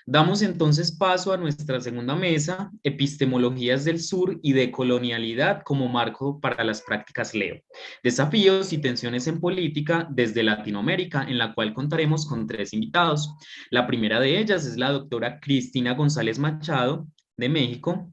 Damos entonces paso a nuestra segunda mesa, Epistemologías del Sur y Decolonialidad como marco para las prácticas Leo. Desafíos y tensiones en política desde Latinoamérica, en la cual contaremos con tres invitados. La primera de ellas es la doctora Cristina González Machado, de México,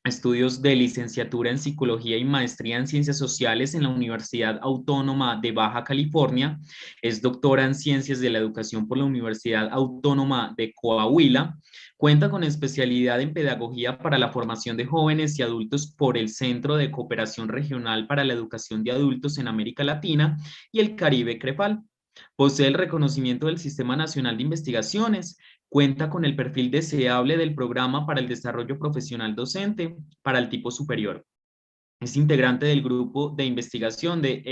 estudios de licenciatura en Psicología y maestría en Ciencias Sociales en la Universidad Autónoma de Baja California. Es doctora en Ciencias de la Educación por la Universidad Autónoma de Coahuila. Cuenta con especialidad en Pedagogía para la Formación de Jóvenes y Adultos por el Centro de Cooperación Regional para la Educación de Adultos en América Latina y el Caribe CREPAL. Posee el reconocimiento del Sistema Nacional de Investigaciones. Cuenta con el perfil deseable del Programa para el Desarrollo Profesional Docente para el tipo superior. Es integrante del grupo de investigación de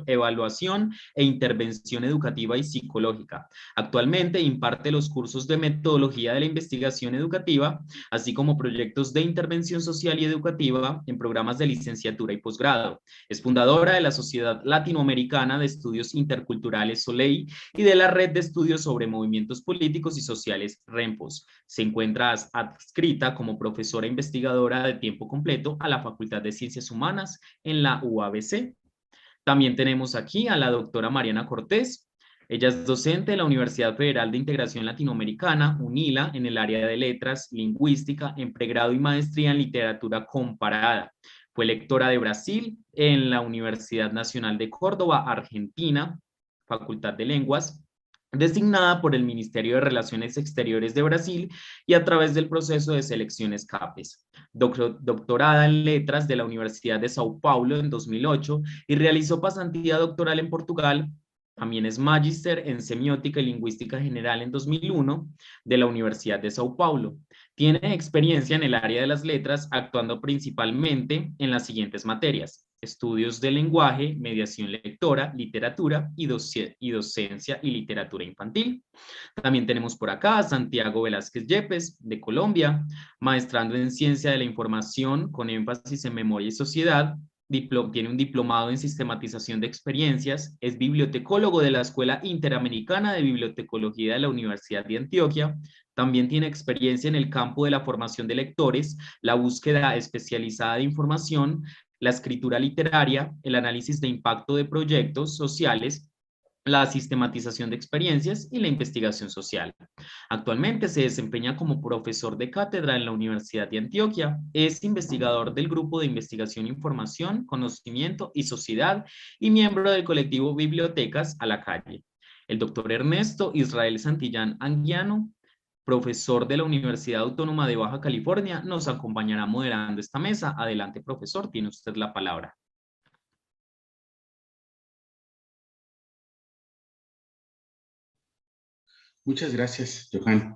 evaluación e intervención educativa y psicológica. Actualmente imparte los cursos de metodología de la investigación educativa, así como proyectos de intervención social y educativa en programas de licenciatura y posgrado. Es fundadora de la Sociedad Latinoamericana de Estudios Interculturales SOLEI y de la Red de Estudios sobre Movimientos Políticos y Sociales REMPOS. Se encuentra adscrita como profesora investigadora de tiempo completo a la Facultad de Ciencias Humanas en la UABC. También tenemos aquí a la doctora Mariana Cortés. Ella es docente de la Universidad Federal de Integración Latinoamericana, UNILA, en el área de letras, lingüística, en pregrado y maestría en literatura comparada. Fue lectora de Brasil en la Universidad Nacional de Córdoba, Argentina, Facultad de Lenguas, designada por el Ministerio de Relaciones Exteriores de Brasil y a través del proceso de selecciones CAPES. Doctorada en Letras de la Universidad de Sao Paulo en 2008 y realizó pasantía doctoral en Portugal. También es magíster en Semiótica y Lingüística General en 2001 de la Universidad de Sao Paulo. Tiene experiencia en el área de las letras, actuando principalmente en las siguientes materias: estudios del lenguaje, mediación lectora, literatura y docencia y literatura infantil. También tenemos por acá a Santiago Velázquez Yepes, de Colombia, maestrando en Ciencia de la Información con énfasis en Memoria y Sociedad. Tiene un diplomado en sistematización de experiencias, es bibliotecólogo de la Escuela Interamericana de Bibliotecología de la Universidad de Antioquia. También tiene experiencia en el campo de la formación de lectores, la búsqueda especializada de información, la escritura literaria, el análisis de impacto de proyectos sociales, la sistematización de experiencias y la investigación social. Actualmente se desempeña como profesor de cátedra en la Universidad de Antioquia. Es investigador del Grupo de Investigación, Información, Conocimiento y Sociedad y miembro del colectivo Bibliotecas a la Calle. El doctor Ernesto Israel Santillán Anguiano, profesor de la Universidad Autónoma de Baja California, nos acompañará moderando esta mesa. Adelante, profesor, tiene usted la palabra. Muchas gracias, Johan.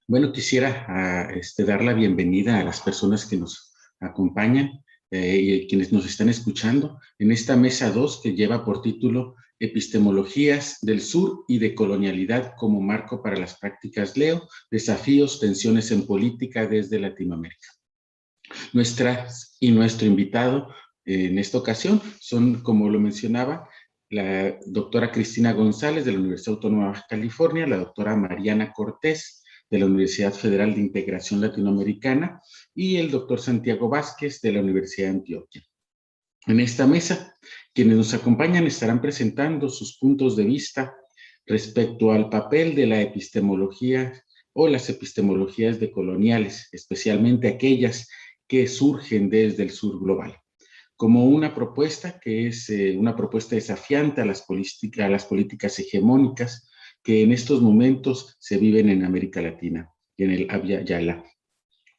Bueno, quisiera dar la bienvenida a las personas que nos acompañan y quienes nos están escuchando en esta mesa 2 que lleva por título Epistemologías del Sur y Decolonialidad como marco para las prácticas Leo, desafíos, tensiones en política desde Latinoamérica. Nuestro invitado en esta ocasión son, como lo mencionaba, la doctora Cristina González de la Universidad Autónoma de Baja California, la doctora Mariana Cortés de la Universidad Federal de Integración Latinoamericana y el doctor Santiago Vázquez de la Universidad de Antioquia. En esta mesa, quienes nos acompañan estarán presentando sus puntos de vista respecto al papel de la epistemología o las epistemologías decoloniales, especialmente aquellas que surgen desde el sur global, como una propuesta que es una propuesta desafiante a las políticas hegemónicas que en estos momentos se viven en América Latina y en el Abya Yala.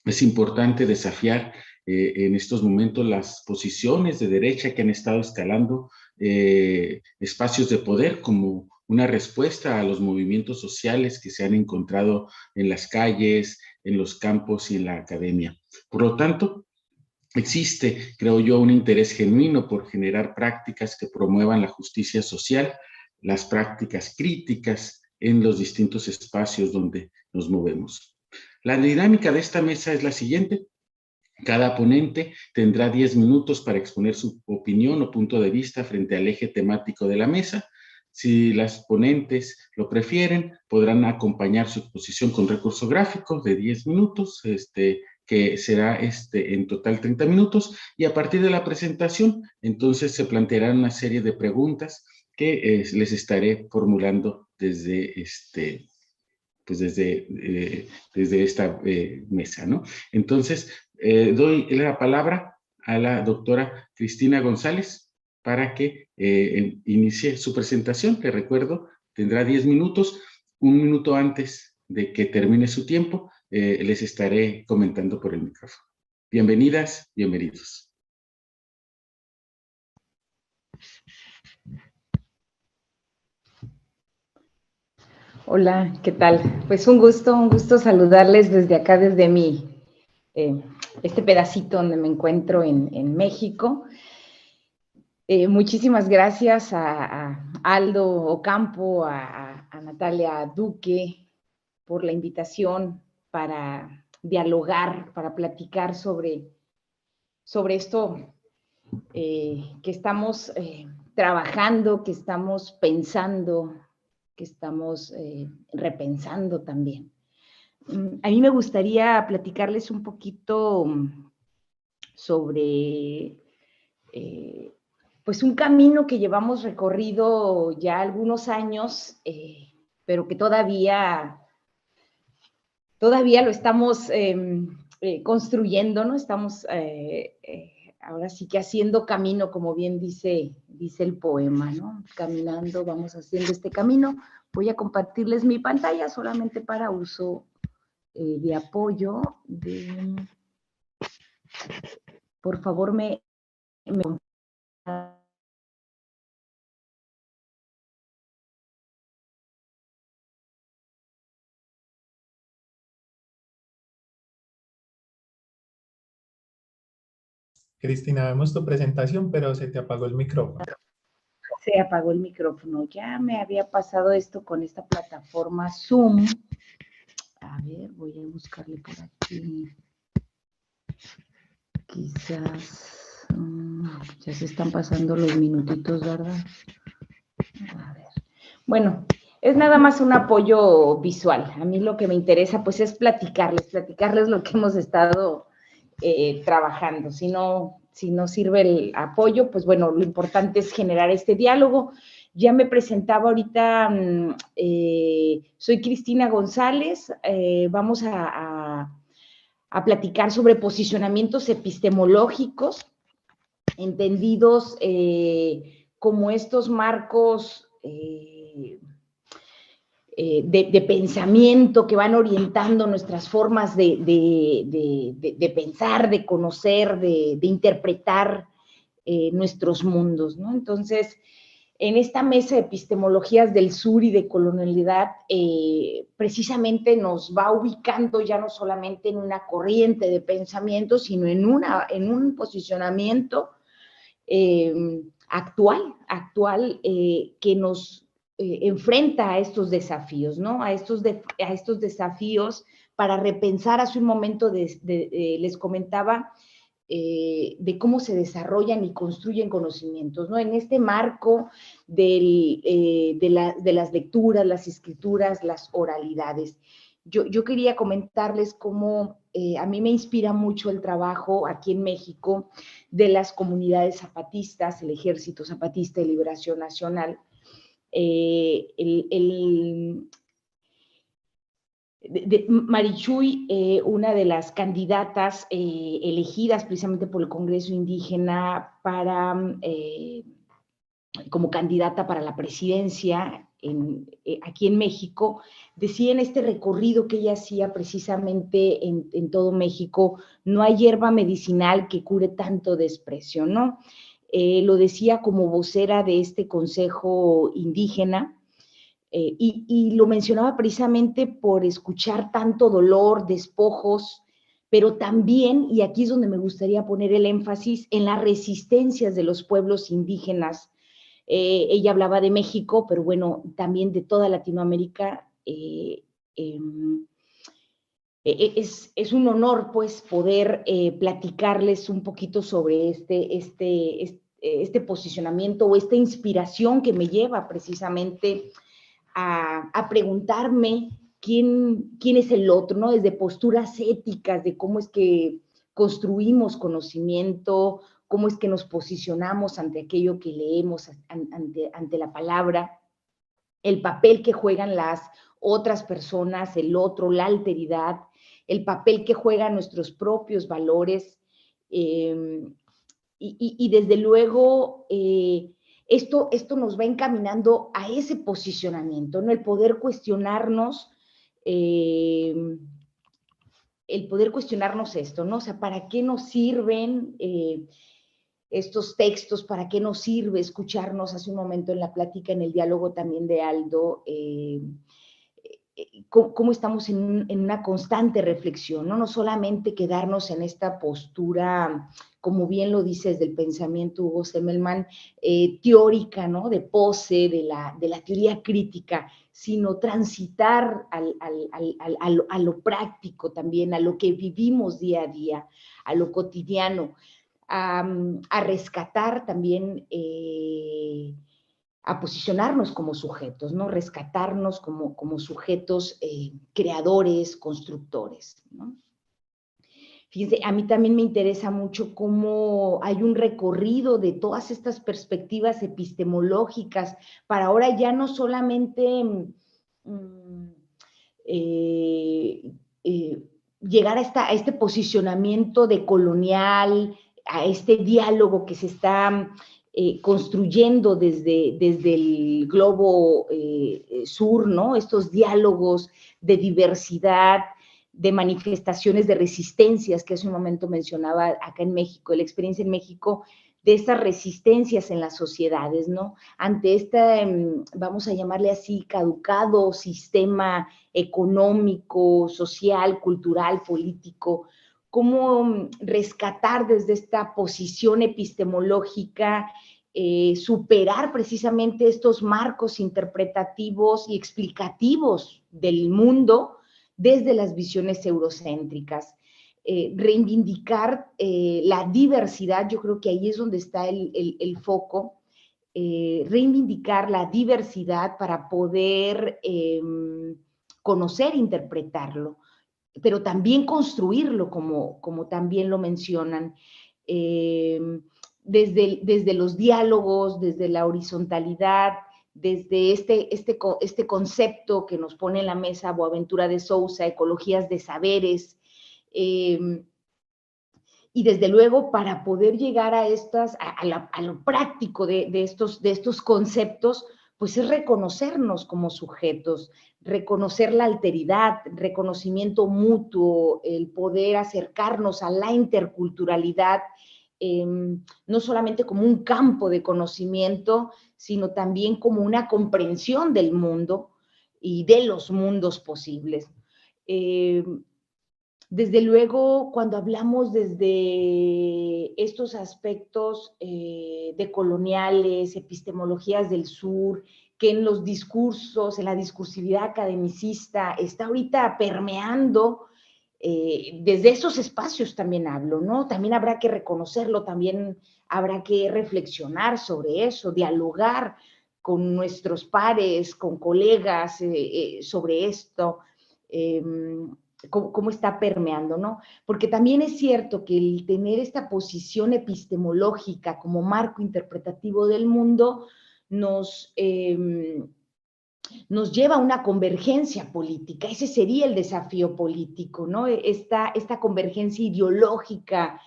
Es importante desafiar en estos momentos las posiciones de derecha que han estado escalando espacios de poder como una respuesta a los movimientos sociales que se han encontrado en las calles, en los campos y en la academia. Por lo tanto, existe, creo yo, un interés genuino por generar prácticas que promuevan la justicia social, las prácticas críticas en los distintos espacios donde nos movemos. La dinámica de esta mesa es la siguiente. Cada ponente tendrá 10 minutos para exponer su opinión o punto de vista frente al eje temático de la mesa. Si las ponentes lo prefieren, podrán acompañar su exposición con recurso gráfico de 10 minutos, que será en total 30 minutos, y a partir de la presentación, entonces se plantearán una serie de preguntas que les estaré formulando pues desde esta mesa, ¿no? Entonces, doy la palabra a la doctora Cristina González para que inicie su presentación, que recuerdo, tendrá 10 minutos. Un minuto antes de que termine su tiempo, les estaré comentando por el micrófono. Bienvenidas, bienvenidos. Hola, ¿qué tal? Pues un gusto saludarles desde acá, desde este pedacito donde me encuentro en México. Muchísimas gracias a Aldo Ocampo, a Natalia Duque por la invitación para dialogar, para platicar sobre esto que estamos trabajando, que estamos pensando, que estamos repensando también. A mí me gustaría platicarles un poquito sobre pues un camino que llevamos recorrido ya algunos años, pero que todavía lo estamos construyendo, ¿no? Estamos ahora sí que haciendo camino, como bien dice el poema, ¿no? Caminando, vamos haciendo este camino. Voy a compartirles mi pantalla solamente para uso de apoyo. Por favor, me Cristina, vemos tu presentación, pero se te apagó el micrófono. Se apagó el micrófono. Ya me había pasado esto con esta plataforma Zoom. A ver, voy a buscarle por aquí. Quizás ya se están pasando los minutitos, ¿verdad? A ver. Bueno, es nada más un apoyo visual. A mí lo que me interesa pues es platicarles lo que hemos estado trabajando. Si no sirve el apoyo, pues bueno, lo importante es generar este diálogo. Ya me presentaba ahorita, soy Cristina González, vamos a platicar sobre posicionamientos epistemológicos, entendidos como estos marcos de pensamiento que van orientando nuestras formas de pensar, de conocer, de interpretar nuestros mundos, ¿no? Entonces, en esta mesa de epistemologías del sur y de colonialidad, precisamente nos va ubicando ya no solamente en una corriente de pensamiento, sino en un posicionamiento actual que nos enfrenta a estos desafíos, ¿no? A estos desafíos para repensar. Hace un momento les comentaba de cómo se desarrollan y construyen conocimientos, ¿no? En este marco de las lecturas, las escrituras, las oralidades. Yo quería comentarles cómo a mí me inspira mucho el trabajo aquí en México de las comunidades zapatistas, el Ejército Zapatista de Liberación Nacional. Marichuy, una de las candidatas elegidas precisamente por el Congreso Indígena como candidata para la presidencia aquí en México, decía en este recorrido que ella hacía precisamente en todo México, no hay hierba medicinal que cure tanto desprecio, ¿no? Lo decía como vocera de este Consejo Indígena, y lo mencionaba precisamente por escuchar tanto dolor, despojos, pero también, y aquí es donde me gustaría poner el énfasis, en las resistencias de los pueblos indígenas. Ella hablaba de México, pero bueno, también de toda Latinoamérica. Es un honor, pues, poder platicarles un poquito sobre este posicionamiento o esta inspiración que me lleva precisamente a preguntarme quién es el otro, ¿no? Desde posturas éticas de cómo es que construimos conocimiento, cómo es que nos posicionamos ante aquello que leemos, ante la palabra, el papel que juegan las otras personas, el otro, la alteridad, el papel que juegan nuestros propios valores, y desde luego esto nos va encaminando a ese posicionamiento, ¿no? El poder cuestionarnos esto, ¿no? O sea, ¿para qué nos sirven estos textos? ¿Para qué nos sirve escucharnos? Hace un momento en la plática, en el diálogo también de Aldo, cómo estamos en una constante reflexión, ¿no? No solamente quedarnos en esta postura, como bien lo dices, del pensamiento Hugo Semmelmann, teórica, ¿no? De pose, de la teoría crítica, sino transitar a lo práctico también, a lo que vivimos día a día, a lo cotidiano, a rescatar también, a posicionarnos como sujetos, ¿no? Rescatarnos como sujetos creadores, constructores, ¿no? Fíjense, a mí también me interesa mucho cómo hay un recorrido de todas estas perspectivas epistemológicas para ahora ya no solamente llegar a este posicionamiento de colonial, a este diálogo que se está construyendo desde el globo sur, ¿no? Estos diálogos de diversidad, de manifestaciones de resistencias, que hace un momento mencionaba acá en México, la experiencia en México, de estas resistencias en las sociedades, ¿no? Ante vamos a llamarle así, caducado sistema económico, social, cultural, político, cómo rescatar desde esta posición epistemológica, superar precisamente estos marcos interpretativos y explicativos del mundo desde las visiones eurocéntricas. Reivindicar la diversidad, yo creo que ahí es donde está el foco, reivindicar la diversidad para poder conocer, interpretarlo, pero también construirlo, como también lo mencionan, desde los diálogos, desde la horizontalidad, desde este concepto que nos pone en la mesa Boaventura de Sousa, ecologías de saberes, y desde luego para poder llegar a lo práctico de estos conceptos, pues es reconocernos como sujetos, reconocer la alteridad, reconocimiento mutuo, el poder acercarnos a la interculturalidad, no solamente como un campo de conocimiento, sino también como una comprensión del mundo y de los mundos posibles. Desde luego, cuando hablamos desde estos aspectos decoloniales, epistemologías del sur, que en los discursos, en la discursividad academicista, está ahorita permeando, desde esos espacios también hablo, ¿no? También habrá que reconocerlo, también habrá que reflexionar sobre eso, dialogar con nuestros pares, con colegas sobre esto, cómo está permeando, ¿no? Porque también es cierto que el tener esta posición epistemológica como marco interpretativo del mundo nos lleva a una convergencia política. Ese sería el desafío político, ¿no? Esta convergencia ideológica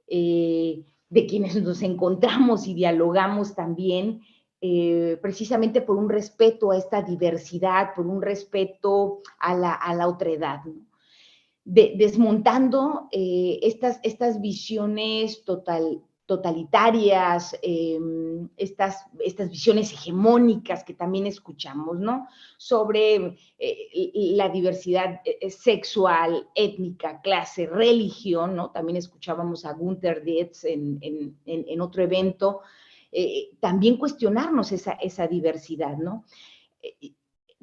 de quienes nos encontramos y dialogamos también, precisamente por un respeto a esta diversidad, por un respeto a la otredad, ¿no? Desmontando estas visiones totalitarias, estas visiones hegemónicas que también escuchamos, ¿no? Sobre la diversidad sexual, étnica, clase, religión, ¿no? También escuchábamos a Gunther Dietz en otro evento, también cuestionarnos esa diversidad, ¿no?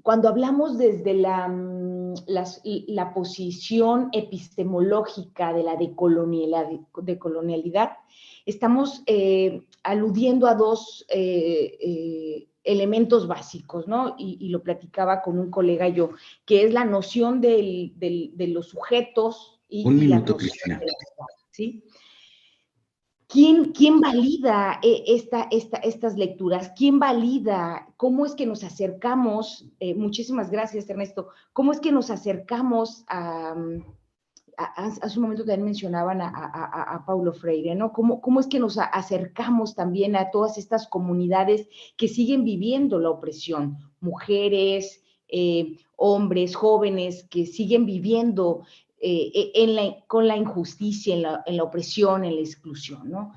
cuando hablamos desde la posición epistemológica de la decolonialidad, estamos aludiendo a dos elementos básicos, ¿no? Y lo platicaba con un colega yo, que es la noción de los sujetos Un y la minuto, noción Cristina. de ¿sí? ¿Quién valida estas lecturas? ¿Quién valida? ¿Cómo es que nos acercamos? Muchísimas gracias, Ernesto. ¿Cómo es que nos acercamos hace un momento también mencionaban a Paulo Freire, ¿no? ¿Cómo es que nos acercamos también a todas estas comunidades que siguen viviendo la opresión? Mujeres, hombres, jóvenes que siguen viviendo con la injusticia, en la opresión, en la exclusión, ¿no?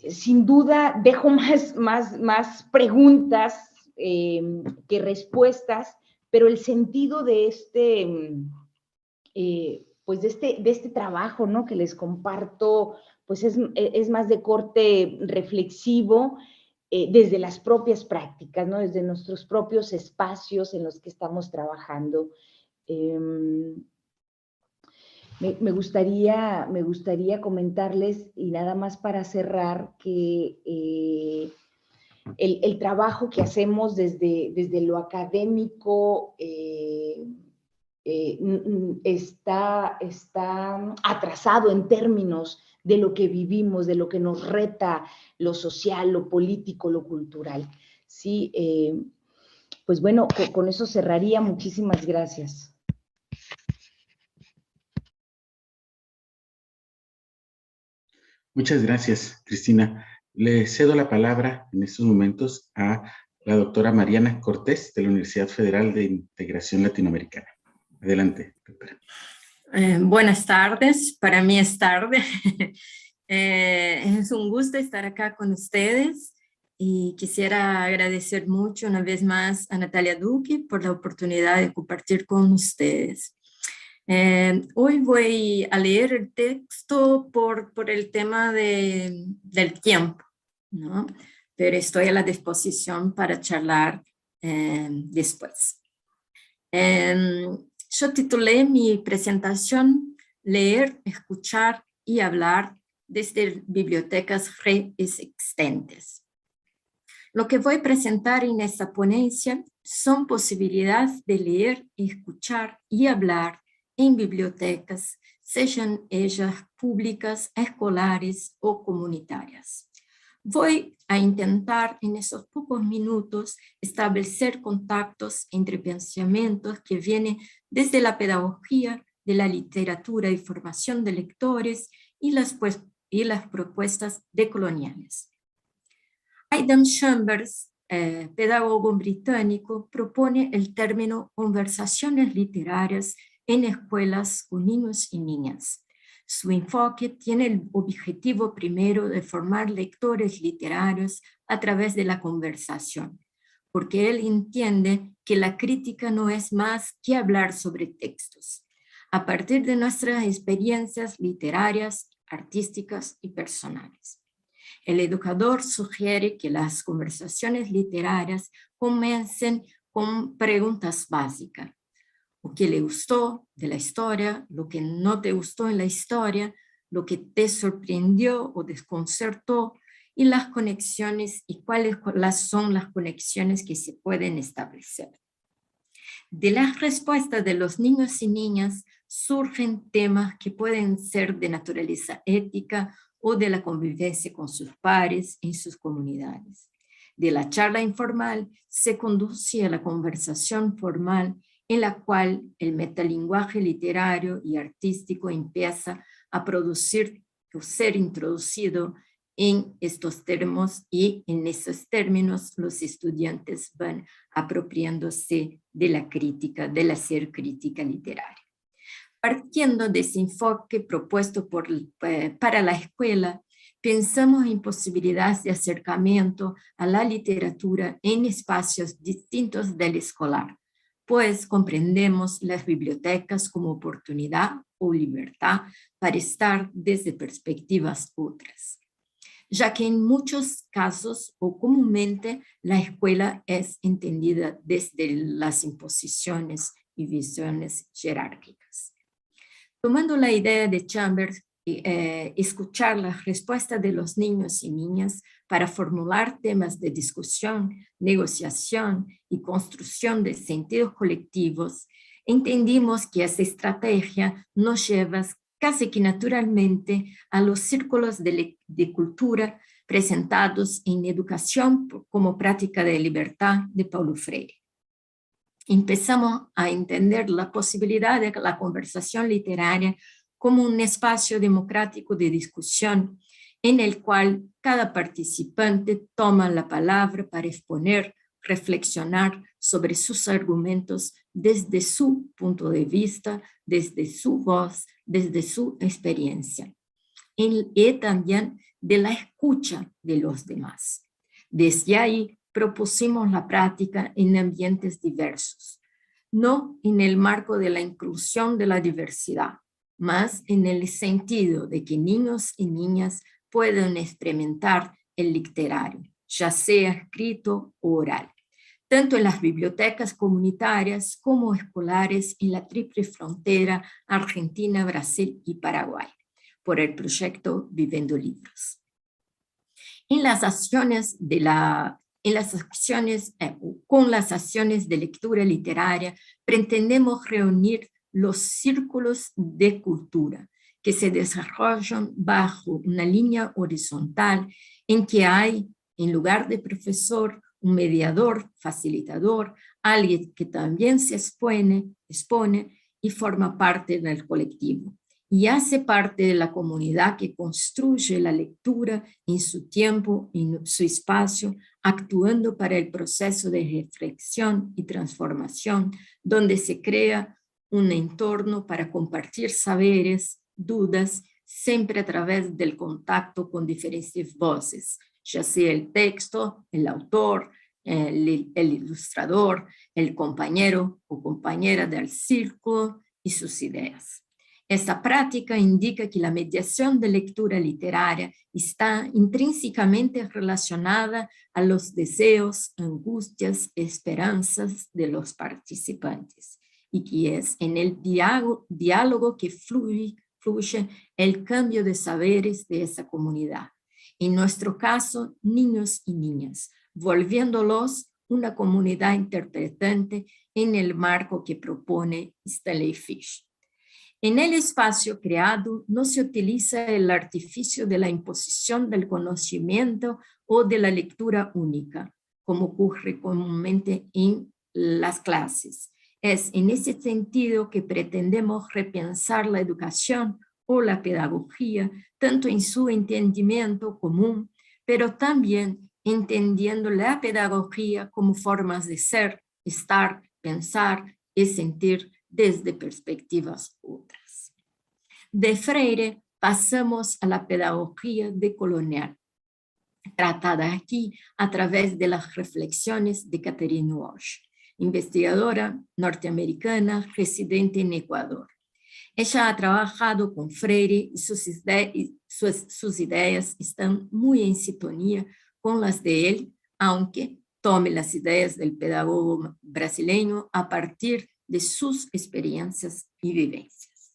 Sin duda, dejo más preguntas que respuestas, pero el sentido de pues de este trabajo, ¿no? Que les comparto, pues es más de corte reflexivo, desde las propias prácticas, ¿no? Desde nuestros propios espacios en los que estamos trabajando. Me gustaría comentarles, y nada más para cerrar, que el trabajo que hacemos desde lo académico está atrasado en términos de lo que vivimos, de lo que nos reta lo social, lo político, lo cultural. Sí, pues bueno, con eso cerraría. Muchísimas gracias. Muchas gracias, Cristina. Le cedo la palabra en estos momentos a la doctora Mariana Cortés de la Universidad Federal de Integración Latinoamericana. Adelante, doctora. Buenas tardes, para mí es tarde. Es un gusto estar acá con ustedes y quisiera agradecer mucho una vez más a Natalia Duque por la oportunidad de compartir con ustedes. Hoy voy a leer el texto por el tema del tiempo, ¿no? Pero estoy a la disposición para charlar después. Yo titulé mi presentación Leer, Escuchar y Hablar desde bibliotecas preexistentes. Lo que voy a presentar en esta ponencia son posibilidades de leer, escuchar y hablar en bibliotecas, sean ellas públicas, escolares o comunitarias. Voy a intentar en esos pocos minutos establecer contactos entre pensamientos que vienen desde la pedagogía, de la literatura y formación de lectores y las propuestas decoloniales. Aidan Chambers, pedagogo británico, propone el término conversaciones literarias en escuelas con niños y niñas. Su enfoque tiene el objetivo primero de formar lectores literarios a través de la conversación, porque él entiende que la crítica no es más que hablar sobre textos, a partir de nuestras experiencias literarias, artísticas y personales. El educador sugiere que las conversaciones literarias comiencen con preguntas básicas. Lo que le gustó de la historia, lo que no te gustó en la historia, lo que te sorprendió o desconcertó, y las conexiones y cuáles son las conexiones que se pueden establecer. De las respuestas de los niños y niñas surgen temas que pueden ser de naturaleza ética o de la convivencia con sus pares en sus comunidades. De la charla informal se conduce a la conversación formal en la cual el metalenguaje literario y artístico empieza a producir o ser introducido en estos términos, y en esos términos los estudiantes van apropiándose de la crítica, del hacer crítica literaria. Partiendo de ese enfoque propuesto para la escuela, pensamos en posibilidades de acercamiento a la literatura en espacios distintos del escolar, pues comprendemos las bibliotecas como oportunidad o libertad para estar desde perspectivas otras. ya que en muchos casos o comúnmente la escuela es entendida desde las imposiciones y visiones jerárquicas. Tomando la idea de Chambers, escuchar la respuesta de los niños y niñas para formular temas de discusión, negociación y construcción de sentidos colectivos, entendimos que esta estrategia nos lleva casi que naturalmente a los círculos de cultura presentados en Educación como Práctica de Libertad de Paulo Freire. Empezamos a entender la posibilidad de la conversación literaria como un espacio democrático de discusión en el cual cada participante toma la palabra para exponer, reflexionar sobre sus argumentos desde su punto de vista, desde su voz, desde su experiencia, y también de la escucha de los demás. Desde ahí propusimos la práctica en ambientes diversos, no en el marco de la inclusión de la diversidad, más en el sentido de que niños y niñas puedan experimentar el literario, ya sea escrito o oral, tanto en las bibliotecas comunitarias como escolares en la triple frontera Argentina, Brasil y Paraguay, por el proyecto Viviendo Libros. Con las acciones de lectura literaria, pretendemos reunir los círculos de cultura que se desarrollan bajo una línea horizontal en que hay, en lugar de profesor, un mediador, facilitador, alguien que también se expone y forma parte del colectivo y hace parte de la comunidad que construye la lectura en su tiempo, en su espacio, actuando para el proceso de reflexión y transformación, donde se crea un entorno para compartir saberes, dudas, siempre a través del contacto con diferentes voces, ya sea el texto, el autor, el ilustrador, el compañero o compañera del círculo y sus ideas. Esta práctica indica que la mediación de lectura literaria está intrínsecamente relacionada a los deseos, angustias, esperanzas de los participantes y que es en el diálogo que fluye el cambio de saberes de esa comunidad. En nuestro caso, niños y niñas, volviéndolos una comunidad interpretante en el marco que propone Stanley Fish. En el espacio creado no se utiliza el artificio de la imposición del conocimiento o de la lectura única, como ocurre comúnmente en las clases. Es en ese sentido que pretendemos repensar la educación o la pedagogía, tanto en su entendimiento común, pero también entendiendo la pedagogía como formas de ser, estar, pensar y sentir desde perspectivas otras. De Freire pasamos a la pedagogía decolonial, tratada aquí a través de las reflexiones de Catherine Walsh, investigadora norteamericana residente en Ecuador. Ella ha trabajado con Freire y sus ideas están muy en sintonía con las de él, aunque tome las ideas del pedagogo brasileño a partir de sus experiencias y vivencias.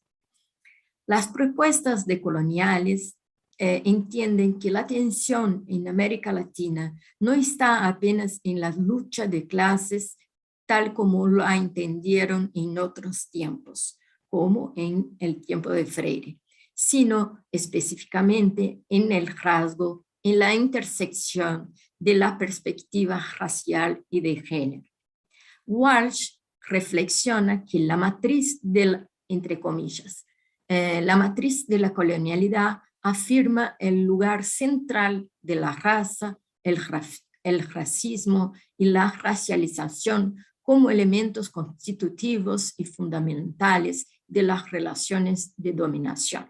Las propuestas decoloniales entienden que la tensión en América Latina no está apenas en la lucha de clases tal como lo entendieron en otros tiempos, como en el tiempo de Freire, sino específicamente en el rasgo, en la intersección de la perspectiva racial y de género. Walsh reflexiona que la matriz entre comillas, la matriz de la colonialidad afirma el lugar central de la raza, el racismo y la racialización como elementos constitutivos y fundamentales de las relaciones de dominación.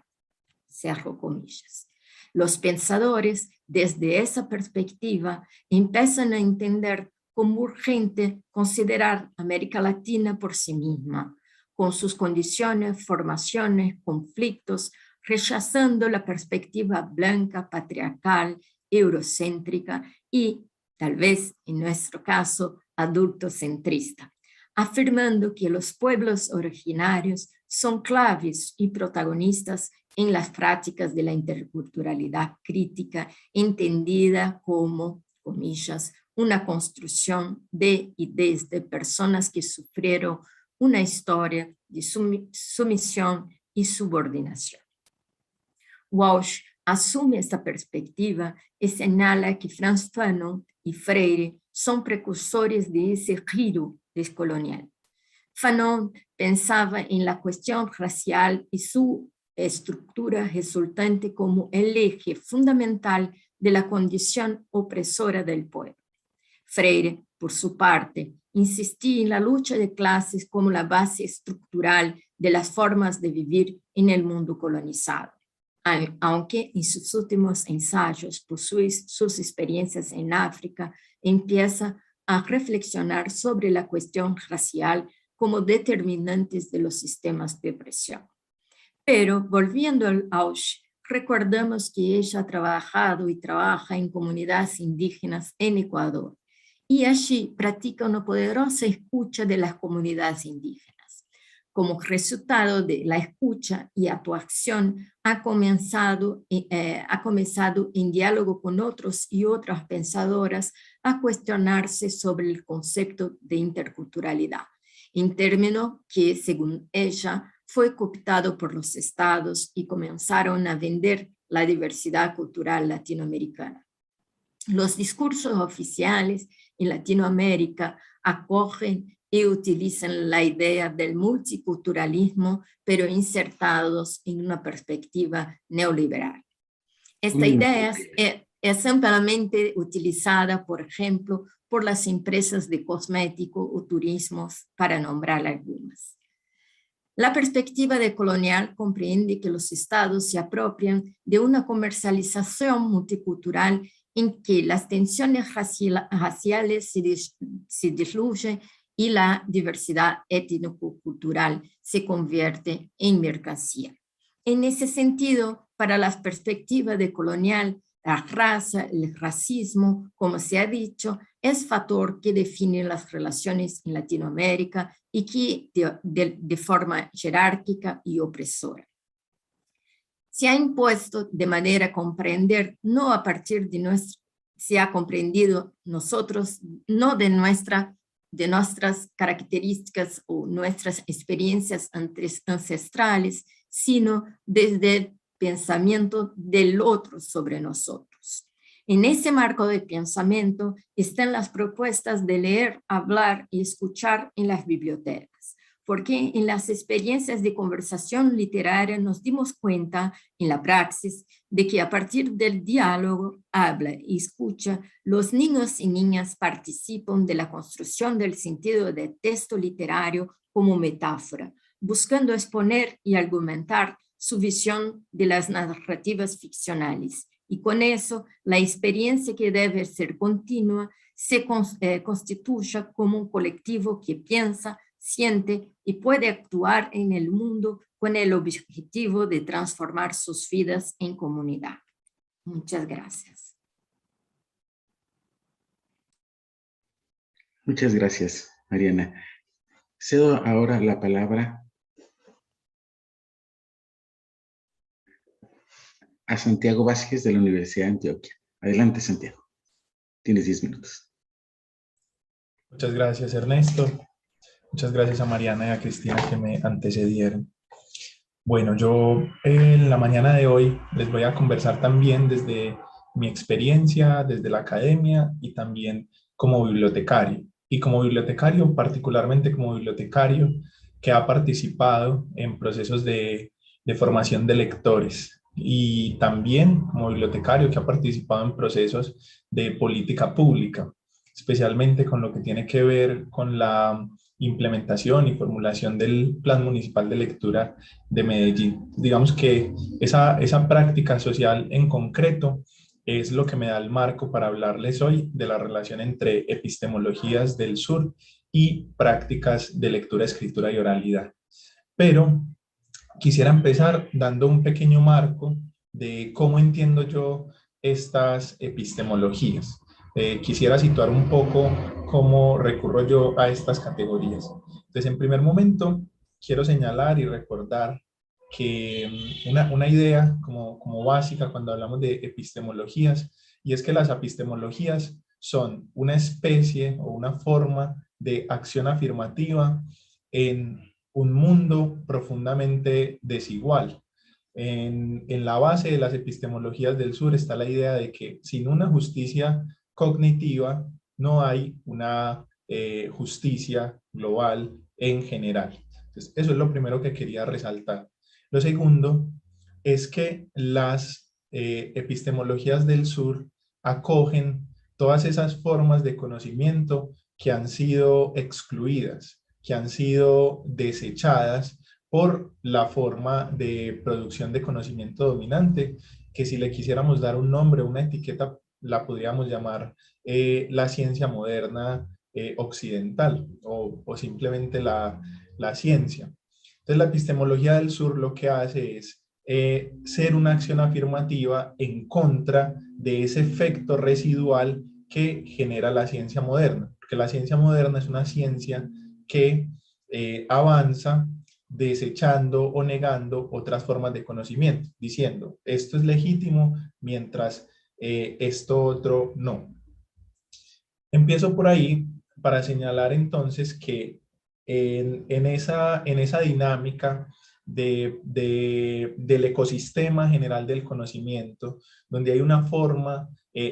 Cierro comillas. Los pensadores, desde esa perspectiva, empiezan a entender como urgente considerar América Latina por sí misma, con sus condiciones, formaciones, conflictos, rechazando la perspectiva blanca, patriarcal eurocéntrica y, tal vez en nuestro caso, adultocentrista, afirmando que los pueblos originarios son claves y protagonistas en las prácticas de la interculturalidad crítica, entendida como, comillas, una construcción de y desde personas que sufrieron una historia de sumisión y subordinación. Walsh asume esta perspectiva y señala que Frantz Fanon y Freire son precursores de ese giro descolonial. Fanon pensaba en la cuestión racial y su estructura resultante como el eje fundamental de la condición opresora del pueblo. Freire, por su parte, insistía en la lucha de clases como la base estructural de las formas de vivir en el mundo colonizado, aunque en sus últimos ensayos por sus experiencias en África empieza a reflexionar sobre la cuestión racial como determinantes de los sistemas de opresión. Pero, volviendo al Walsh, recordamos que ella ha trabajado y trabaja en comunidades indígenas en Ecuador, y allí practica una poderosa escucha de las comunidades indígenas. Como resultado de la escucha y actuación, ha comenzado en diálogo con otros y otras pensadoras a cuestionarse sobre el concepto de interculturalidad, en término que, según ella, fue cooptado por los estados y comenzaron a vender la diversidad cultural latinoamericana. Los discursos oficiales en Latinoamérica acogen y utilizan la idea del multiculturalismo, pero insertados en una perspectiva neoliberal. Esta idea es ampliamente utilizada, por ejemplo, por las empresas de cosméticos o turismos, para nombrar algunas. La perspectiva decolonial comprende que los estados se apropian de una comercialización multicultural en que las tensiones raciales se diluyen y la diversidad étnico-cultural se convierte en mercancía. En ese sentido, para la perspectiva decolonial, la raza, el racismo, como se ha dicho, es factor que define las relaciones en Latinoamérica y que de forma jerárquica y opresora se ha impuesto de manera a comprender, no a partir de nuestra, se ha comprendido nosotros, no de nuestras características o nuestras experiencias ancestrales, sino desde el pensamiento del otro sobre nosotros. En ese marco de pensamiento están las propuestas de leer, hablar y escuchar en las bibliotecas, porque en las experiencias de conversación literaria nos dimos cuenta en la praxis de que a partir del diálogo, habla y escucha, los niños y niñas participan de la construcción del sentido del texto literario como metáfora, buscando exponer y argumentar su visión de las narrativas ficcionales. Y con eso, la experiencia, que debe ser continua, se constituye como un colectivo que piensa, siente y puede actuar en el mundo con el objetivo de transformar sus vidas en comunidad. Muchas gracias. Muchas gracias, Mariana. Cedo ahora la palabra a Santiago Vázquez de la Universidad de Antioquia. Adelante, Santiago. Tienes 10 minutos. Muchas gracias, Ernesto. Muchas gracias a Mariana y a Cristina que me antecedieron. Bueno, yo en la mañana de hoy les voy a conversar también desde mi experiencia, desde la academia y también como bibliotecario. Y como bibliotecario, particularmente como bibliotecario que ha participado en procesos de formación de lectores, y también como bibliotecario que ha participado en procesos de política pública, especialmente con lo que tiene que ver con la implementación y formulación del Plan Municipal de Lectura de Medellín. Digamos que esa práctica social en concreto es lo que me da el marco para hablarles hoy de la relación entre epistemologías del sur y prácticas de lectura, escritura y oralidad. Pero quisiera empezar dando un pequeño marco de cómo entiendo yo estas epistemologías. Quisiera situar un poco cómo recurro yo a estas categorías. Entonces, en primer momento, quiero señalar y recordar que una idea como básica cuando hablamos de epistemologías, y es que las epistemologías son una especie o una forma de acción afirmativa en un mundo profundamente desigual. En la base de las epistemologías del sur está la idea de que sin una justicia cognitiva no hay una justicia global en general. Entonces, eso es lo primero que quería resaltar. Lo segundo es que las epistemologías del sur acogen todas esas formas de conocimiento que han sido excluidas, que han sido desechadas por la forma de producción de conocimiento dominante, que si le quisiéramos dar un nombre, una etiqueta, la podríamos llamar la ciencia moderna occidental o simplemente la ciencia. Entonces la epistemología del sur lo que hace es ser una acción afirmativa en contra de ese efecto residual que genera la ciencia moderna, porque la ciencia moderna es una ciencia que avanza desechando o negando otras formas de conocimiento, diciendo esto es legítimo mientras esto otro no. Empiezo por ahí para señalar entonces que en esa dinámica del ecosistema general del conocimiento, donde hay una forma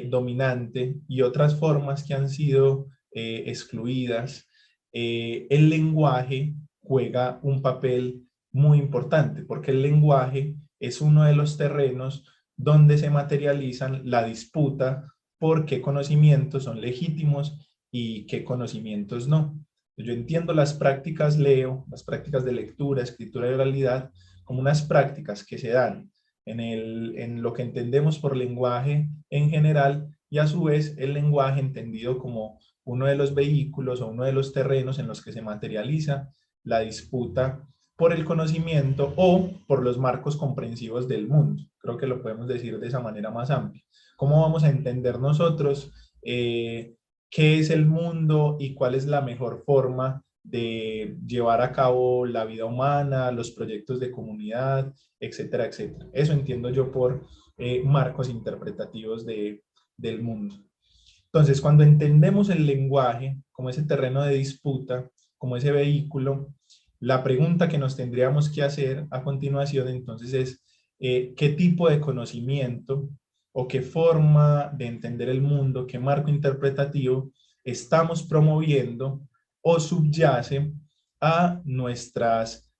dominante y otras formas que han sido excluidas, el lenguaje juega un papel muy importante, porque el lenguaje es uno de los terrenos donde se materializan la disputa por qué conocimientos son legítimos y qué conocimientos no. Yo entiendo las prácticas las prácticas de lectura, escritura y oralidad, como unas prácticas que se dan en lo que entendemos por lenguaje en general, y a su vez el lenguaje entendido como uno de los vehículos o uno de los terrenos en los que se materializa la disputa por el conocimiento o por los marcos comprensivos del mundo. Creo que lo podemos decir de esa manera más amplia. ¿Cómo vamos a entender nosotros qué es el mundo y cuál es la mejor forma de llevar a cabo la vida humana, los proyectos de comunidad, etcétera, etcétera? Eso entiendo yo por marcos interpretativos del mundo. Entonces, cuando entendemos el lenguaje como ese terreno de disputa, como ese vehículo, la pregunta que nos tendríamos que hacer a continuación entonces es ¿qué tipo de conocimiento o qué forma de entender el mundo, qué marco interpretativo estamos promoviendo o subyace a nuestras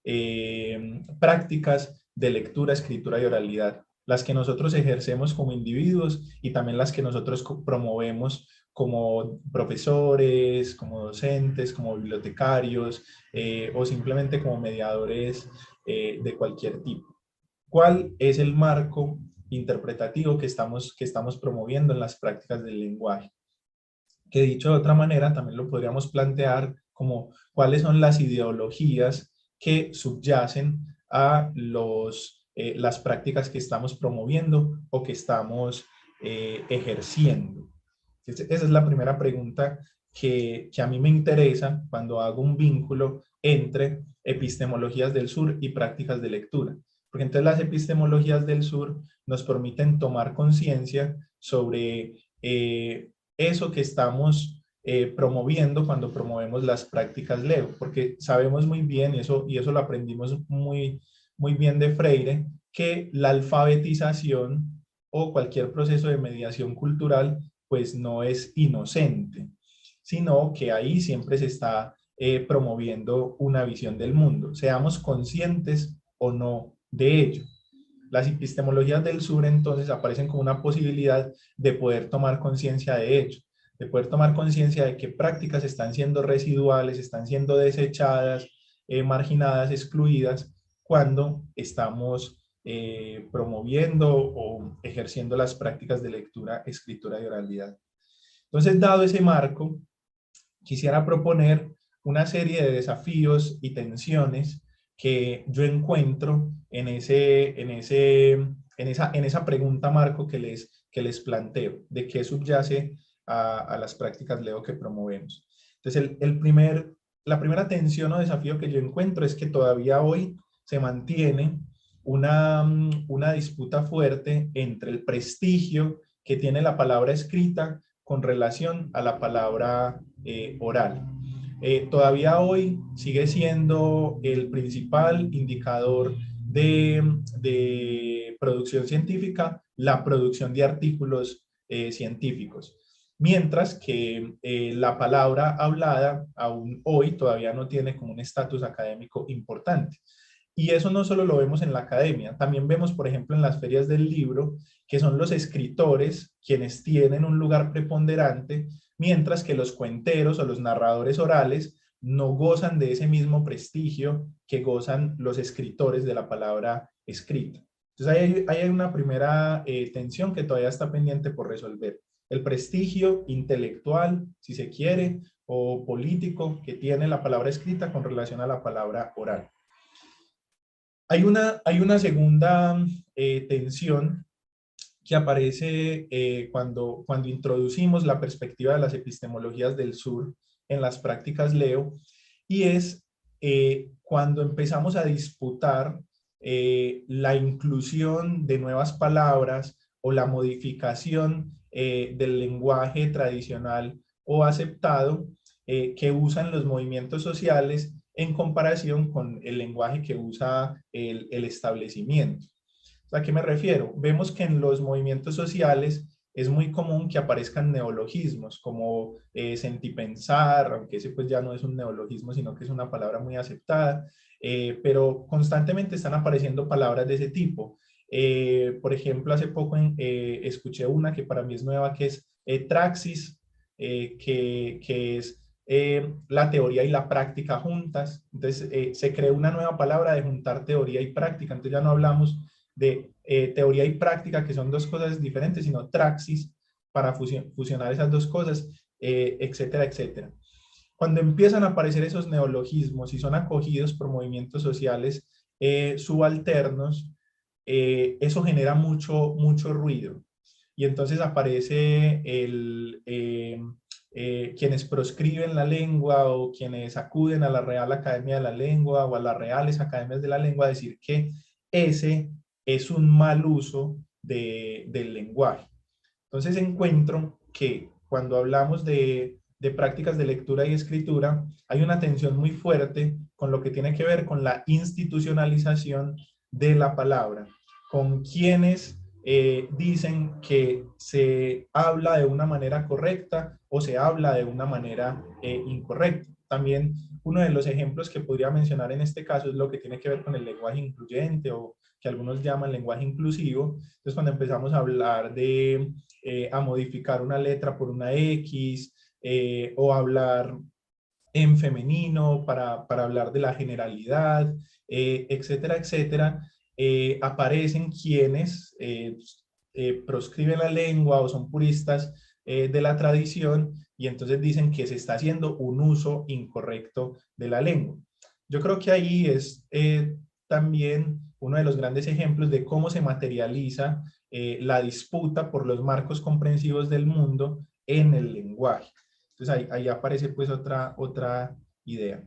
prácticas de lectura, escritura y oralidad? Las que nosotros ejercemos como individuos y también las que nosotros promovemos como profesores, como docentes, como bibliotecarios o simplemente como mediadores de cualquier tipo. ¿Cuál es el marco interpretativo que estamos promoviendo en las prácticas del lenguaje? Que dicho de otra manera, también lo podríamos plantear como cuáles son las ideologías que subyacen a las prácticas que estamos promoviendo o que estamos ejerciendo. Esa es la primera pregunta que a mí me interesa cuando hago un vínculo entre epistemologías del sur y prácticas de lectura. Porque entonces las epistemologías del sur nos permiten tomar conciencia sobre eso que estamos promoviendo cuando promovemos las prácticas LEO, porque sabemos muy bien, y eso lo aprendimos muy bien de Freire, que la alfabetización o cualquier proceso de mediación cultural pues no es inocente, sino que ahí siempre se está promoviendo una visión del mundo, seamos conscientes o no de ello. Las epistemologías del sur entonces aparecen como una posibilidad de poder tomar conciencia de ello, de poder tomar conciencia de que prácticas están siendo residuales, están siendo desechadas, marginadas, excluidas, cuando estamos promoviendo o ejerciendo las prácticas de lectura, escritura y oralidad. Entonces, dado ese marco, quisiera proponer una serie de desafíos y tensiones que yo encuentro en en esa pregunta marco que les planteo, de qué subyace a las prácticas Leo que promovemos. Entonces, la primera tensión o desafío que yo encuentro es que todavía hoy se mantiene una disputa fuerte entre el prestigio que tiene la palabra escrita con relación a la palabra oral. Todavía hoy sigue siendo el principal indicador de producción científica la producción de artículos científicos, mientras que la palabra hablada aún hoy todavía no tiene como un estatus académico importante. Y eso no solo lo vemos en la academia, también vemos, por ejemplo, en las ferias del libro, que son los escritores quienes tienen un lugar preponderante, mientras que los cuenteros o los narradores orales no gozan de ese mismo prestigio que gozan los escritores de la palabra escrita. Entonces hay una primera tensión que todavía está pendiente por resolver. El prestigio intelectual, si se quiere, o político que tiene la palabra escrita con relación a la palabra oral. Hay una segunda tensión que aparece cuando introducimos la perspectiva de las epistemologías del sur en las prácticas Leo, y es cuando empezamos a disputar la inclusión de nuevas palabras o la modificación del lenguaje tradicional o aceptado que usan los movimientos sociales en comparación con el lenguaje que usa el establecimiento. ¿A qué me refiero? Vemos que en los movimientos sociales es muy común que aparezcan neologismos como sentipensar, aunque ese pues ya no es un neologismo, sino que es una palabra muy aceptada, pero constantemente están apareciendo palabras de ese tipo. Por ejemplo, hace poco escuché una que para mí es nueva, que es praxis, que es la teoría y la práctica juntas. Entonces se creó una nueva palabra de juntar teoría y práctica. Entonces ya no hablamos de teoría y práctica, que son dos cosas diferentes, sino praxis para fusionar esas dos cosas, etcétera, etcétera. Cuando empiezan a aparecer esos neologismos y son acogidos por movimientos sociales subalternos, eso genera mucho ruido. Y entonces aparece quienes proscriben la lengua o quienes acuden a la Real Academia de la Lengua o a las Reales Academias de la Lengua a decir que ese es un mal uso del lenguaje. Entonces encuentro que cuando hablamos de prácticas de lectura y escritura, hay una tensión muy fuerte con lo que tiene que ver con la institucionalización de la palabra, con quienes dicen que se habla de una manera correcta o se habla de una manera incorrecta. También uno de los ejemplos que podría mencionar en este caso es lo que tiene que ver con el lenguaje incluyente o que algunos llaman lenguaje inclusivo. Entonces, cuando empezamos a hablar a modificar una letra por una X o hablar en femenino para hablar de la generalidad, etcétera, etcétera, aparecen quienes proscriben la lengua o son puristas de la tradición y entonces dicen que se está haciendo un uso incorrecto de la lengua. Yo creo que ahí es también uno de los grandes ejemplos de cómo se materializa la disputa por los marcos comprensivos del mundo en el lenguaje. Entonces ahí aparece pues otra idea.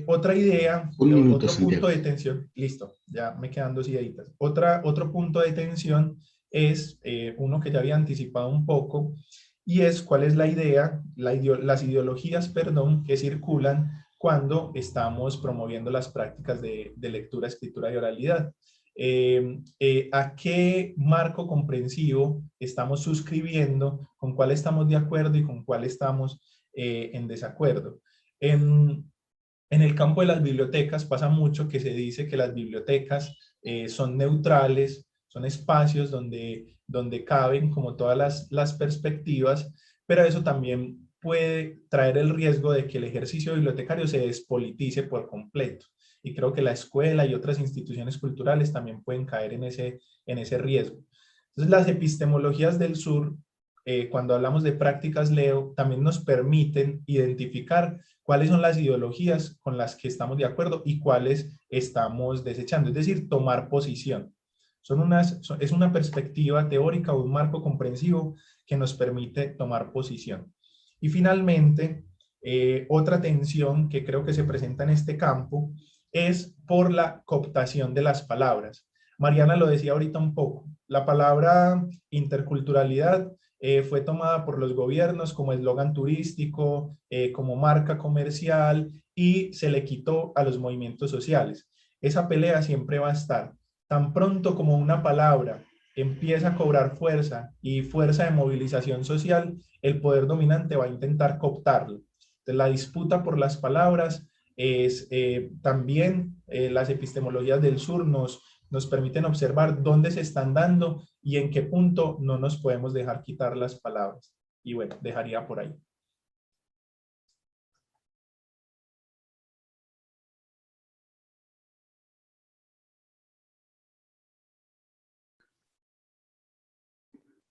Otra idea, otro punto de tensión, listo, ya me quedan 2 ideitas. Otro punto de tensión es uno que ya había anticipado un poco, y es cuál es la idea, las ideologías, perdón, que circulan cuando estamos promoviendo las prácticas de lectura, escritura y oralidad. ¿A qué marco comprensivo estamos suscribiendo, con cuál estamos de acuerdo y con cuál estamos en desacuerdo? En el campo de las bibliotecas pasa mucho que se dice que las bibliotecas son neutrales, son espacios donde caben como todas las perspectivas, pero eso también puede traer el riesgo de que el ejercicio bibliotecario se despolitice por completo. Y creo que la escuela y otras instituciones culturales también pueden caer en ese riesgo. Entonces, las epistemologías del sur, cuando hablamos de prácticas Leo, también nos permiten identificar cuáles son las ideologías con las que estamos de acuerdo y cuáles estamos desechando, es decir, tomar posición Es una perspectiva teórica o un marco comprensivo que nos permite tomar posición. Y finalmente, otra tensión que creo que se presenta en este campo es por la cooptación de las palabras. Mariana lo decía ahorita un poco, la palabra interculturalidad fue tomada por los gobiernos como eslogan turístico, como marca comercial, y se le quitó a los movimientos sociales. Esa pelea siempre va a estar. Tan pronto como una palabra empieza a cobrar fuerza y fuerza de movilización social, el poder dominante va a intentar cooptarlo. Entonces, la disputa por las palabras es también las epistemologías del sur nos permiten observar dónde se están dando y en qué punto no nos podemos dejar quitar las palabras. Y bueno, dejaría por ahí.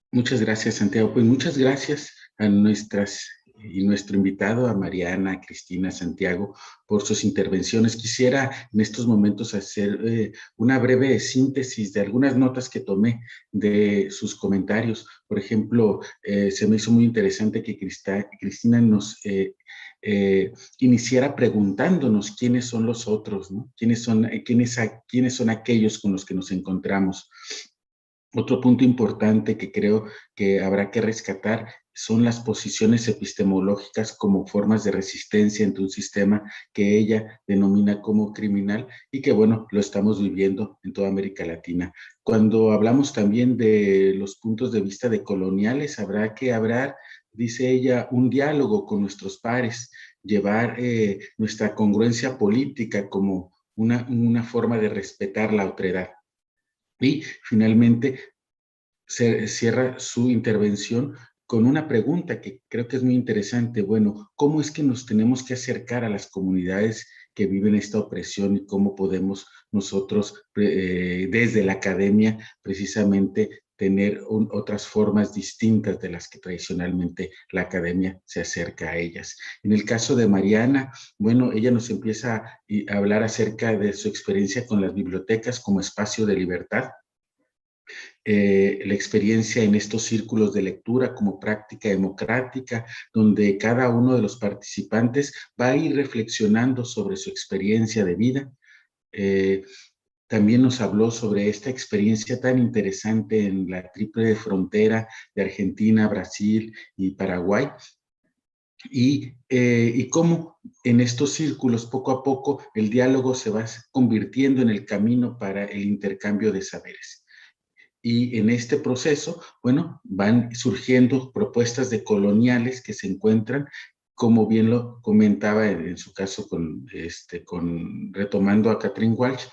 Muchas gracias, Santiago. Pues muchas gracias a nuestro invitado, a Mariana, a Cristina, Santiago, por sus intervenciones. Quisiera en estos momentos hacer una breve síntesis de algunas notas que tomé de sus comentarios. Por ejemplo, se me hizo muy interesante que Cristina nos iniciara preguntándonos quiénes son los otros, ¿no? ¿Quiénes son aquellos con los que nos encontramos? Otro punto importante que creo que habrá que rescatar son las posiciones epistemológicas como formas de resistencia ante un sistema que ella denomina como criminal y que, bueno, lo estamos viviendo en toda América Latina. Cuando hablamos también de los puntos de vista decoloniales, habrá que hablar, dice ella, un diálogo con nuestros pares, llevar nuestra congruencia política como una forma de respetar la otredad. Y finalmente cierra su intervención con una pregunta que creo que es muy interesante. Bueno, ¿cómo es que nos tenemos que acercar a las comunidades que viven esta opresión y cómo podemos nosotros desde la academia precisamente tener otras formas distintas de las que tradicionalmente la academia se acerca a ellas? En el caso de Mariana, bueno, ella nos empieza a hablar acerca de su experiencia con las bibliotecas como espacio de libertad. La experiencia en estos círculos de lectura como práctica democrática, donde cada uno de los participantes va a ir reflexionando sobre su experiencia de vida. También nos habló sobre esta experiencia tan interesante en la triple frontera de Argentina, Brasil y Paraguay, y cómo en estos círculos poco a poco el diálogo se va convirtiendo en el camino para el intercambio de saberes. Y en este proceso, bueno, van surgiendo propuestas decoloniales que se encuentran, como bien lo comentaba en su caso retomando a Catherine Walsh,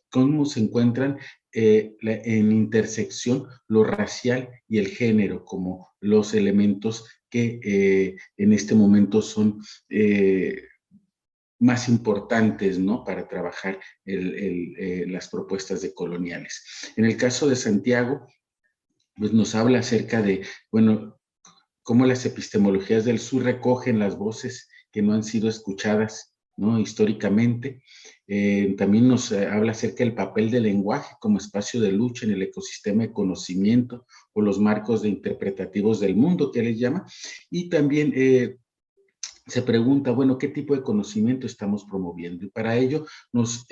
cómo se encuentran en intersección lo racial y el género como los elementos que en este momento son más importantes, ¿no?, para trabajar las propuestas decoloniales. En el caso de Santiago, pues nos habla acerca de, bueno, cómo las epistemologías del sur recogen las voces que no han sido escuchadas, ¿no?, históricamente. También nos habla acerca del papel del lenguaje como espacio de lucha en el ecosistema de conocimiento o los marcos de interpretativos del mundo, que les llama. Y también se pregunta, bueno, ¿qué tipo de conocimiento estamos promoviendo? Y para ello nos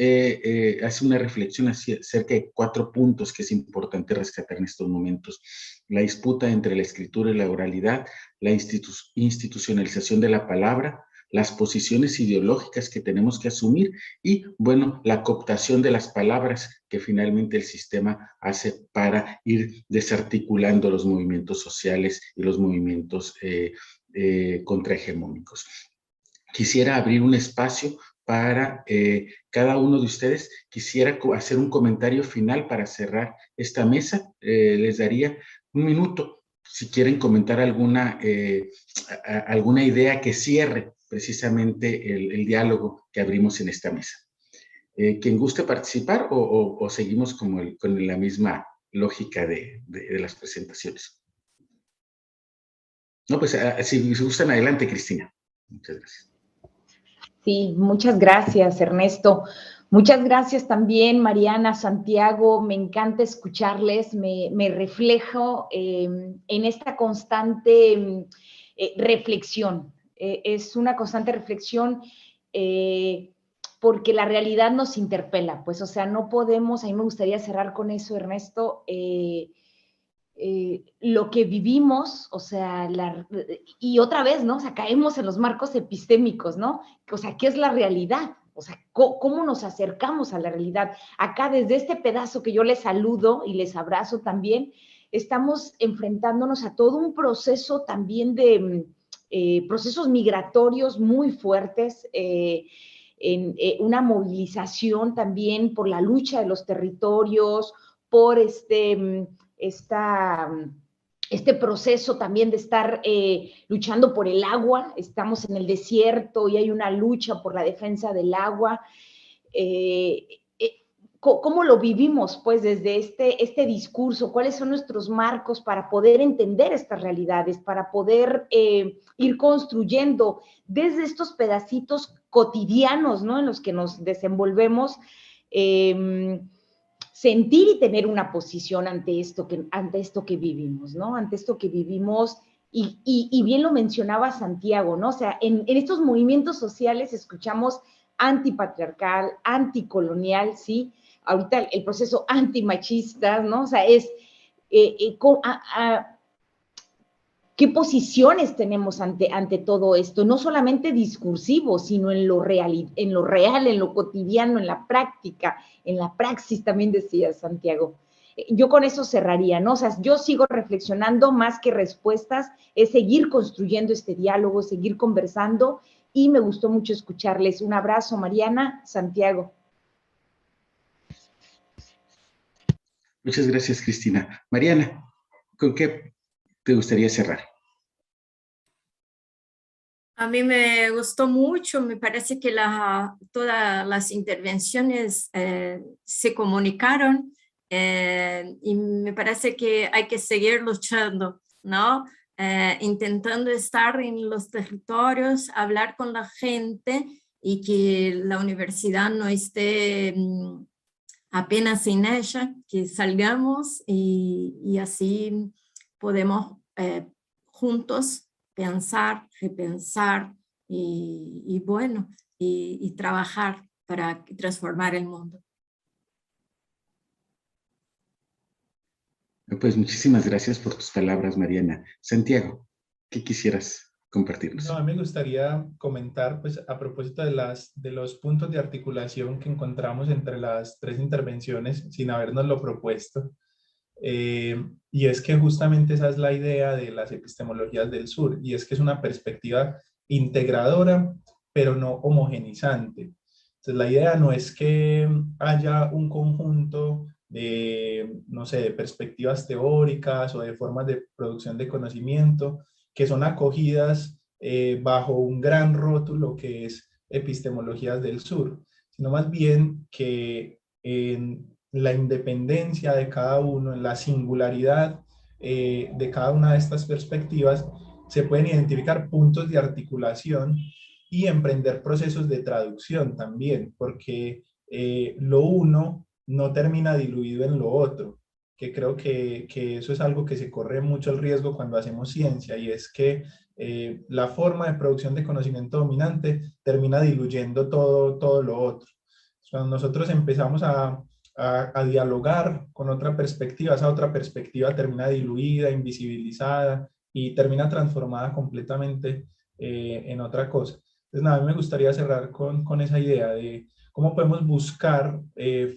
hace una reflexión acerca de 4 puntos que es importante rescatar en estos momentos. La disputa entre la escritura y la oralidad, la institucionalización de la palabra, las posiciones ideológicas que tenemos que asumir y, bueno, la cooptación de las palabras que finalmente el sistema hace para ir desarticulando los movimientos sociales y los movimientos contrahegemónicos. Quisiera abrir un espacio para cada uno de ustedes. Quisiera hacer un comentario final para cerrar esta mesa. Les daría un minuto si quieren comentar alguna idea que cierre precisamente el diálogo que abrimos en esta mesa. ¿Quien guste participar o seguimos con la misma lógica de las presentaciones? No, pues si gustan, adelante, Cristina. Muchas gracias. Sí, muchas gracias, Ernesto. Muchas gracias también, Mariana, Santiago. Me encanta escucharles, me reflejo en esta constante reflexión. Es una constante reflexión porque la realidad nos interpela. Pues, o sea, no podemos, a mí me gustaría cerrar con eso, Ernesto, lo que vivimos, o sea, y otra vez, ¿no? O sea, caemos en los marcos epistémicos, ¿no? O sea, ¿qué es la realidad? O sea, ¿cómo nos acercamos a la realidad? Acá, desde este pedazo que yo les saludo y les abrazo también, estamos enfrentándonos a todo un proceso también de procesos migratorios muy fuertes, una movilización también por la lucha de los territorios, por este proceso también de estar luchando por el agua. Estamos en el desierto y hay una lucha por la defensa del agua. ¿Cómo lo vivimos, pues, desde este discurso? ¿Cuáles son nuestros marcos para poder entender estas realidades, para poder ir construyendo desde estos pedacitos cotidianos, ¿no?, en los que nos desenvolvemos, sentir y tener una posición ante esto que vivimos, ¿no? Ante esto que vivimos, y bien lo mencionaba Santiago, ¿no? O sea, en estos movimientos sociales escuchamos antipatriarcal, anticolonial, ¿sí? Ahorita el proceso antimachista, ¿no? O sea, es ¿qué posiciones tenemos ante todo esto? No solamente discursivo, sino en lo real, en lo cotidiano, en la práctica, en la praxis, también decía Santiago. Yo con eso cerraría, ¿no? O sea, yo sigo reflexionando más que respuestas, es seguir construyendo este diálogo, seguir conversando, y me gustó mucho escucharles. Un abrazo, Mariana, Santiago. Muchas gracias, Cristina. Mariana, ¿con qué te gustaría cerrar? A mí me gustó mucho, me parece que todas las intervenciones se comunicaron y me parece que hay que seguir luchando, ¿no? Intentando estar en los territorios, hablar con la gente y que la universidad no esté apenas en ella, que salgamos y así podemos juntos pensar, repensar y bueno, y trabajar para transformar el mundo. Pues muchísimas gracias por tus palabras, Mariana. Santiago, ¿qué quisieras compartirnos? No, a mí me gustaría comentar, pues, a propósito de los puntos de articulación que encontramos entre las tres intervenciones, sin habernoslo propuesto. Y es que justamente esa es la idea de las epistemologías del sur, y es que es una perspectiva integradora, pero no homogenizante. Entonces, la idea no es que haya un conjunto de, no sé, de perspectivas teóricas o de formas de producción de conocimiento que son acogidas bajo un gran rótulo que es epistemologías del sur, sino más bien que en la independencia de cada uno, en la singularidad de cada una de estas perspectivas, se pueden identificar puntos de articulación y emprender procesos de traducción también, porque lo uno no termina diluido en lo otro, que creo que eso es algo que se corre mucho el riesgo cuando hacemos ciencia, y es que la forma de producción de conocimiento dominante termina diluyendo todo lo otro. Cuando nosotros empezamos a dialogar con otra perspectiva, esa otra perspectiva termina diluida, invisibilizada y termina transformada completamente en otra cosa. Entonces, nada, a mí me gustaría cerrar con esa idea de cómo podemos buscar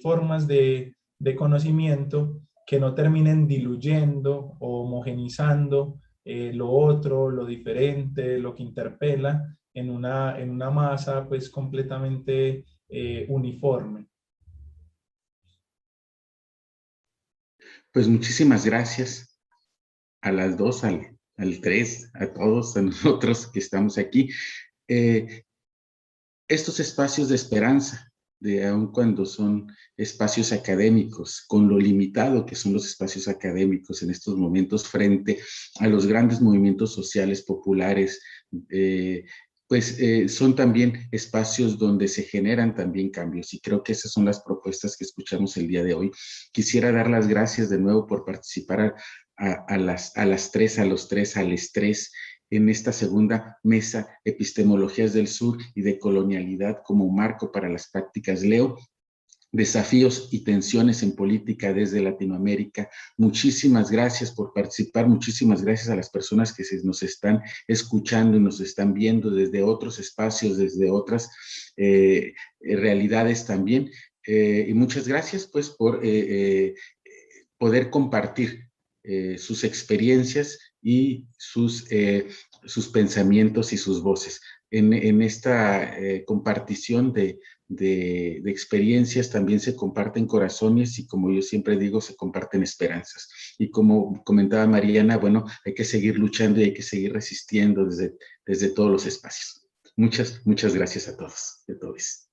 formas de conocimiento que no terminen diluyendo o homogenizando lo otro, lo diferente, lo que interpela en una masa pues completamente uniforme. Pues muchísimas gracias a las dos, al tres, a todos, a nosotros que estamos aquí. Estos espacios de esperanza, aun cuando son espacios académicos, con lo limitado que son los espacios académicos en estos momentos frente a los grandes movimientos sociales populares, pues son también espacios donde se generan también cambios, y creo que esas son las propuestas que escuchamos el día de hoy. Quisiera dar las gracias de nuevo por participar a los tres, al estrés, en esta segunda mesa, Epistemologías del Sur y de Colonialidad como marco para las prácticas Leo. Desafíos y tensiones en política desde Latinoamérica. Muchísimas gracias por participar, muchísimas gracias a las personas que nos están escuchando y nos están viendo desde otros espacios, desde otras realidades también. Y muchas gracias pues por poder compartir sus experiencias y sus pensamientos y sus voces. En esta compartición de experiencias también se comparten corazones y, como yo siempre digo, se comparten esperanzas. Y como comentaba Mariana, bueno, hay que seguir luchando y hay que seguir resistiendo desde todos los espacios. Muchas gracias a todos y a todos.